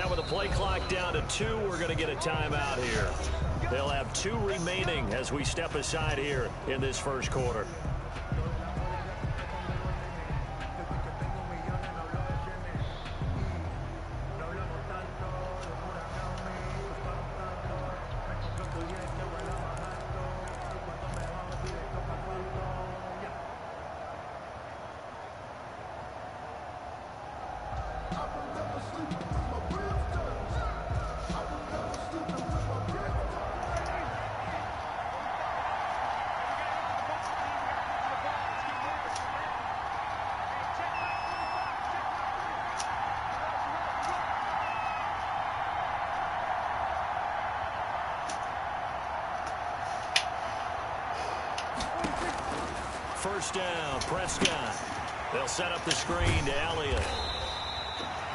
Now with the play clock down to 2, we're going to get a timeout here. They'll have 2 remaining as we step aside here in this first quarter. First down, Prescott. They'll set up the screen to Elliott.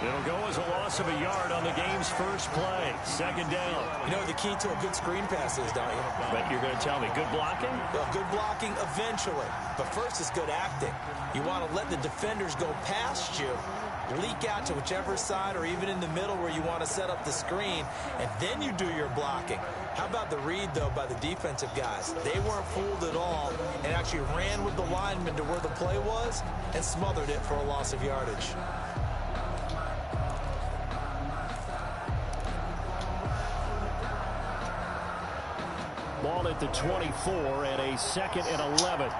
It'll go as a loss of a yard on the game's first play. Second down. You know what the key to a good screen pass is, don't you? But you're going to tell me good blocking? Well, good blocking eventually. But first is good acting. You want to let the defenders go past you, leak out to whichever side or even in the middle where you want to set up the screen, and then you do your blocking. How about the read, though, by the defensive guys? They weren't fooled at all and actually ran with the lineman to where the play was and smothered it for a loss of yardage. Ball at the 24 and a 2nd and 11.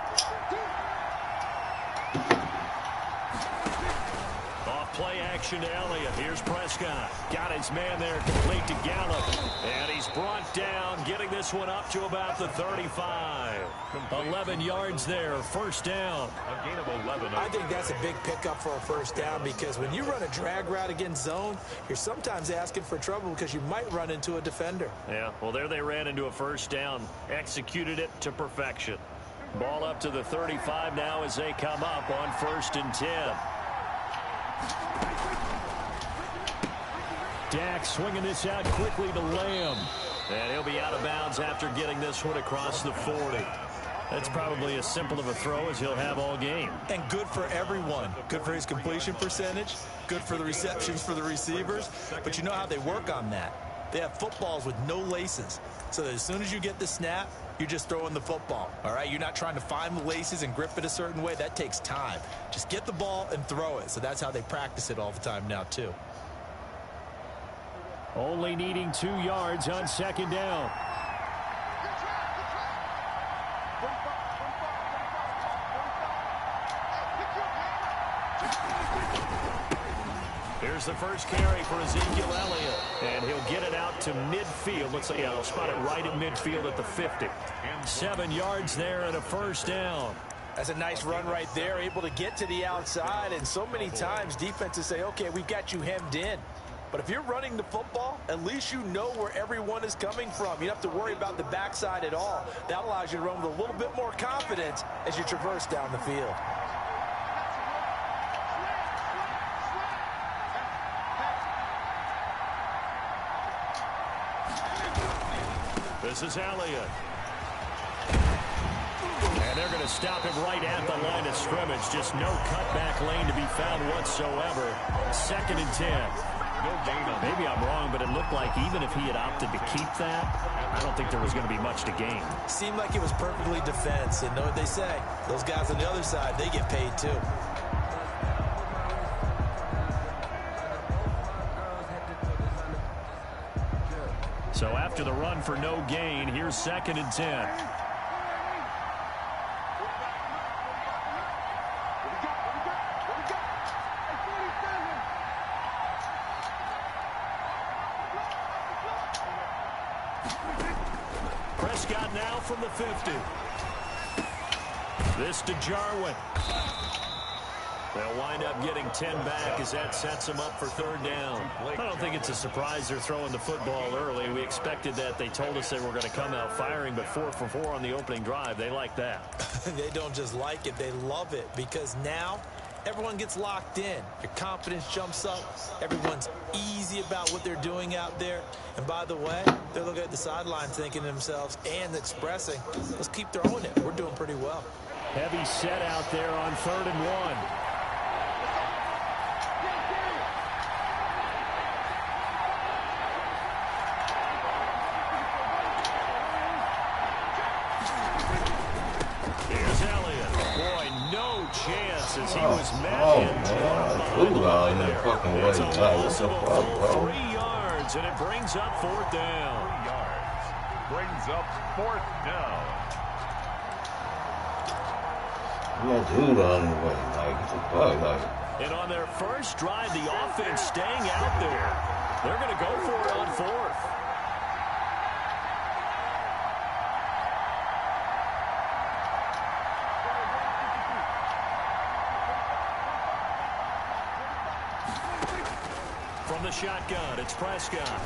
Play action to Elliott. Here's Prescott. Got his man there, complete to Gallup. And he's brought down, getting this one up to about the 35. 11 yards there, first down. A gain of 11. I think that's a big pickup for a first down because when you run a drag route against zone, you're sometimes asking for trouble because you might run into a defender. Yeah, well, there they ran into a first down. Executed it to perfection. Ball up to the 35 now as they come up on 1st and 10. Dak swinging this out quickly to Lamb. And he'll be out of bounds after getting this one across the 40. That's probably as simple of a throw as he'll have all game. And good for everyone. Good for his completion percentage. Good for the receptions for the receivers. But you know how they work on that. They have footballs with no laces. So that as soon as you get the snap, you're just throwing the football. All right, you're not trying to find the laces and grip it a certain way. That takes time. Just get the ball and throw it. So that's how they practice it all the time now, too. Only needing 2 yards on 2nd down. Here's the first carry for Ezekiel Elliott. And he'll get it out to midfield. Looks like, yeah, he'll spot it right at midfield at the 50. 7 yards there and a first down. That's a nice run right there, able to get to the outside. And so many times defenses say, okay, we've got you hemmed in. But if you're running the football, at least you know where everyone is coming from. You don't have to worry about the backside at all. That allows you to run with a little bit more confidence as you traverse down the field. This is Elliott. And they're going to stop him right at the line of scrimmage. Just no cutback lane to be found whatsoever. 2nd and 10. Maybe I'm wrong, but it looked like even if he had opted to keep that, I don't think there was going to be much to gain. Seemed like it was perfectly defense. And know what they say? Those guys on the other side, they get paid too. So after the run for no gain, here's 2nd and 10. Prescott now from the 50. This to Jarwin. They'll wind up getting 10 back as that sets them up for 3rd down. I don't think it's a surprise they're throwing the football early. We expected that. They told us they were going to come out firing, but 4 for 4 on the opening drive. They like that. They don't just like it, they love it, because now everyone gets locked in. Your confidence jumps up. Everyone's easy about what they're doing out there. And by the way, they're looking at the sideline thinking to themselves and expressing, let's keep throwing it. We're doing pretty well. Heavy set out there on 3rd and 1. was met and in that fucking way. It's a Like, what loss the of a fuck, full bro? 3 yards, and it brings up 4th down. 3 yards. Brings up 4th down. No dude on the way. Like, what the fuck? Like, And on their first drive, the offense staying out there. They're going to go for it on 4th. From the shotgun, it's Prescott.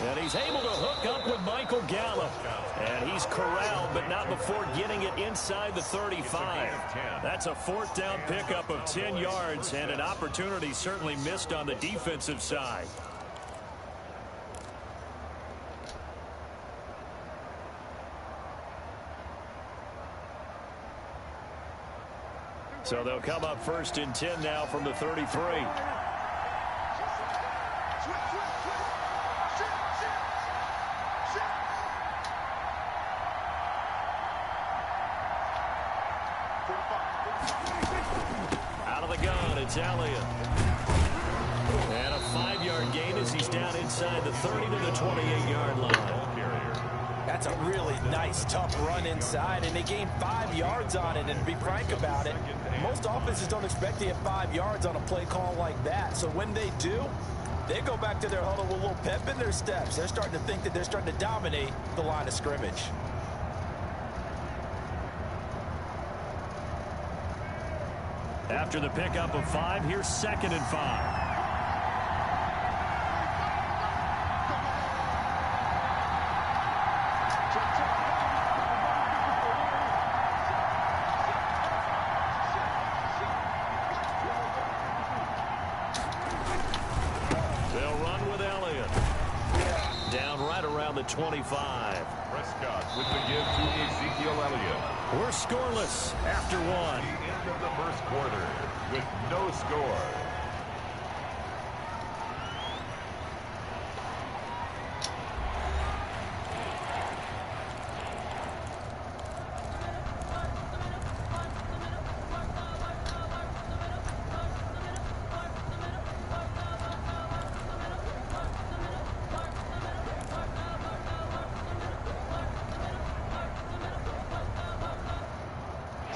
And he's able to hook up with Michael Gallup. And he's corralled, but not before getting it inside the 35. That's a 4th down pickup of 10 yards, and an opportunity certainly missed on the defensive side. So they'll come up 1st and 10 now from the 33. Out of the gun, it's Elliott. And a 5-yard gain as he's down inside the 30 to the 28-yard line. That's a really nice, tough run inside, and they gained 5 yards on it. And to be frank about it, most offenses don't expect to get 5 yards on a play call like that. So when they do, they go back to their huddle with a little pep in their steps. They're starting to think that they're starting to dominate the line of scrimmage. After the pickup of 5, here's 2nd and 5. They'll run with Elliott. Down right around the 25. Prescott with the give to Ezekiel Elliott. We're scoreless after 1. The end of the first quarter with no score.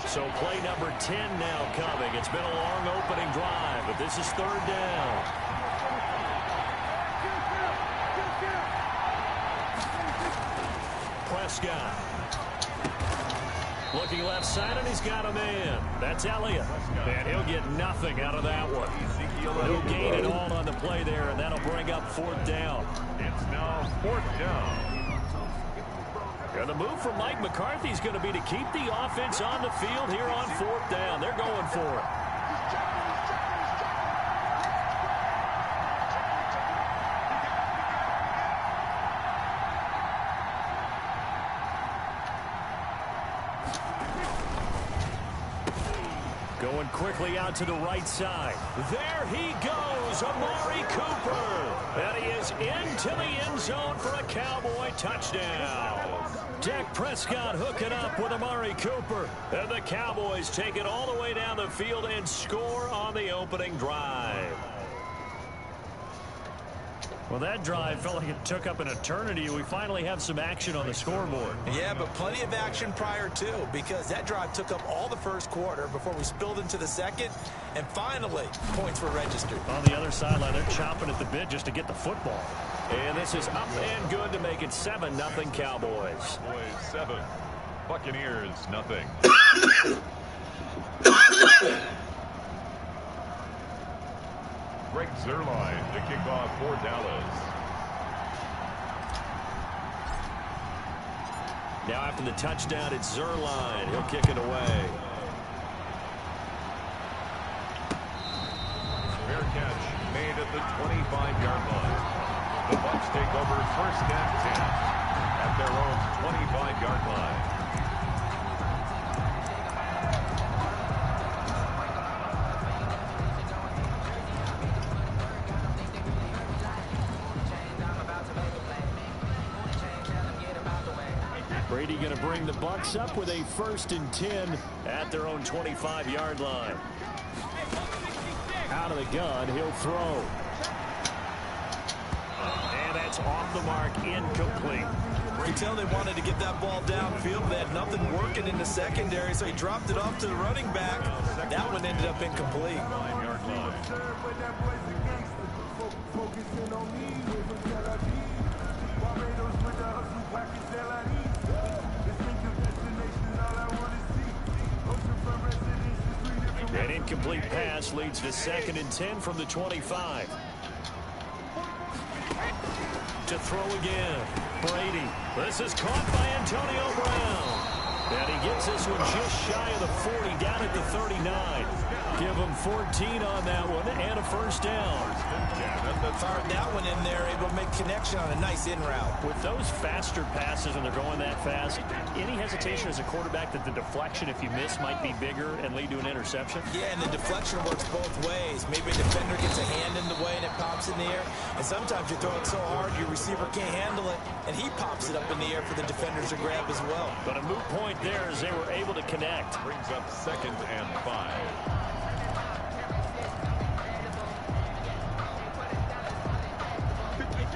So play number 10 now coming. It's been a long opening drive, but this is 3rd down. Prescott. Looking left side, and he's got a man. That's Elliott. And he'll get nothing out of that one. No gain at all on the play there, and that'll bring up 4th down. It's now 4th down. And the move from Mike McCarthy is going to be to keep the offense on the field here on 4th down. They're going for it. Going quickly out to the right side. There he goes, Amari Cooper. And he is into the end zone for a Cowboy touchdown. Dak Prescott hooking up with Amari Cooper. And the Cowboys take it all the way down the field and score on the opening drive. Well, that drive felt like it took up an eternity. We finally have some action on the scoreboard. Yeah, but plenty of action prior to, because that drive took up all the first quarter before we spilled into the second, and finally, points were registered. On the other sideline, they're chomping at the bit just to get the football. And this is up and good to make it 7-0 Cowboys. Boys 7. Buccaneers nothing. Greg Zuerlein to kick off for Dallas. Now after the touchdown, it's Zuerlein. He'll kick it away. Fair catch made at the 25-yard line. The Bucs take over 1st and 10 at their own 25-yard line. Brady going to bring the Bucs up with a 1st and 10 at their own 25-yard line. Out of the gun, he'll throw. And that's off the mark, incomplete. You can tell they wanted to get that ball downfield. They had nothing working in the secondary, so he dropped it off to the running back. That one ended up incomplete. 5-yard line. An incomplete pass leads to 2nd and 10 from the 25. To throw again. Brady. This is caught by Antonio Brown. And he gets this one just shy of the 40, down at the 39. Give him 14 on that one and a 1st down. Fired that one in there, able to make connection on a nice in route. With those faster passes and they're going that fast, any hesitation as a quarterback that the deflection, if you miss, might be bigger and lead to an interception? Yeah, and the deflection works both ways. Maybe a defender gets a hand in the way and it pops in the air. And sometimes you throw it so hard your receiver can't handle it, and he pops it up in the air for the defenders to grab as well. But a moot point there as they were able to connect. Brings up 2nd and 5.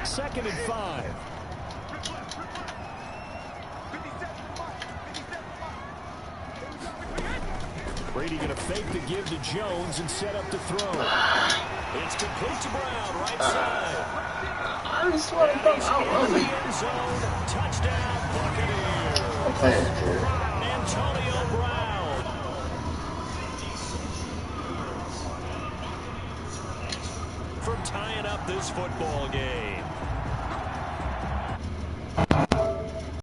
2nd and 5. Brady going to fake the give to Jones and set up to throw. It's complete to Brown, right side. I just want to come out in the end zone. Touchdown, Buccaneers. Antonio Brown. For tying up this football game.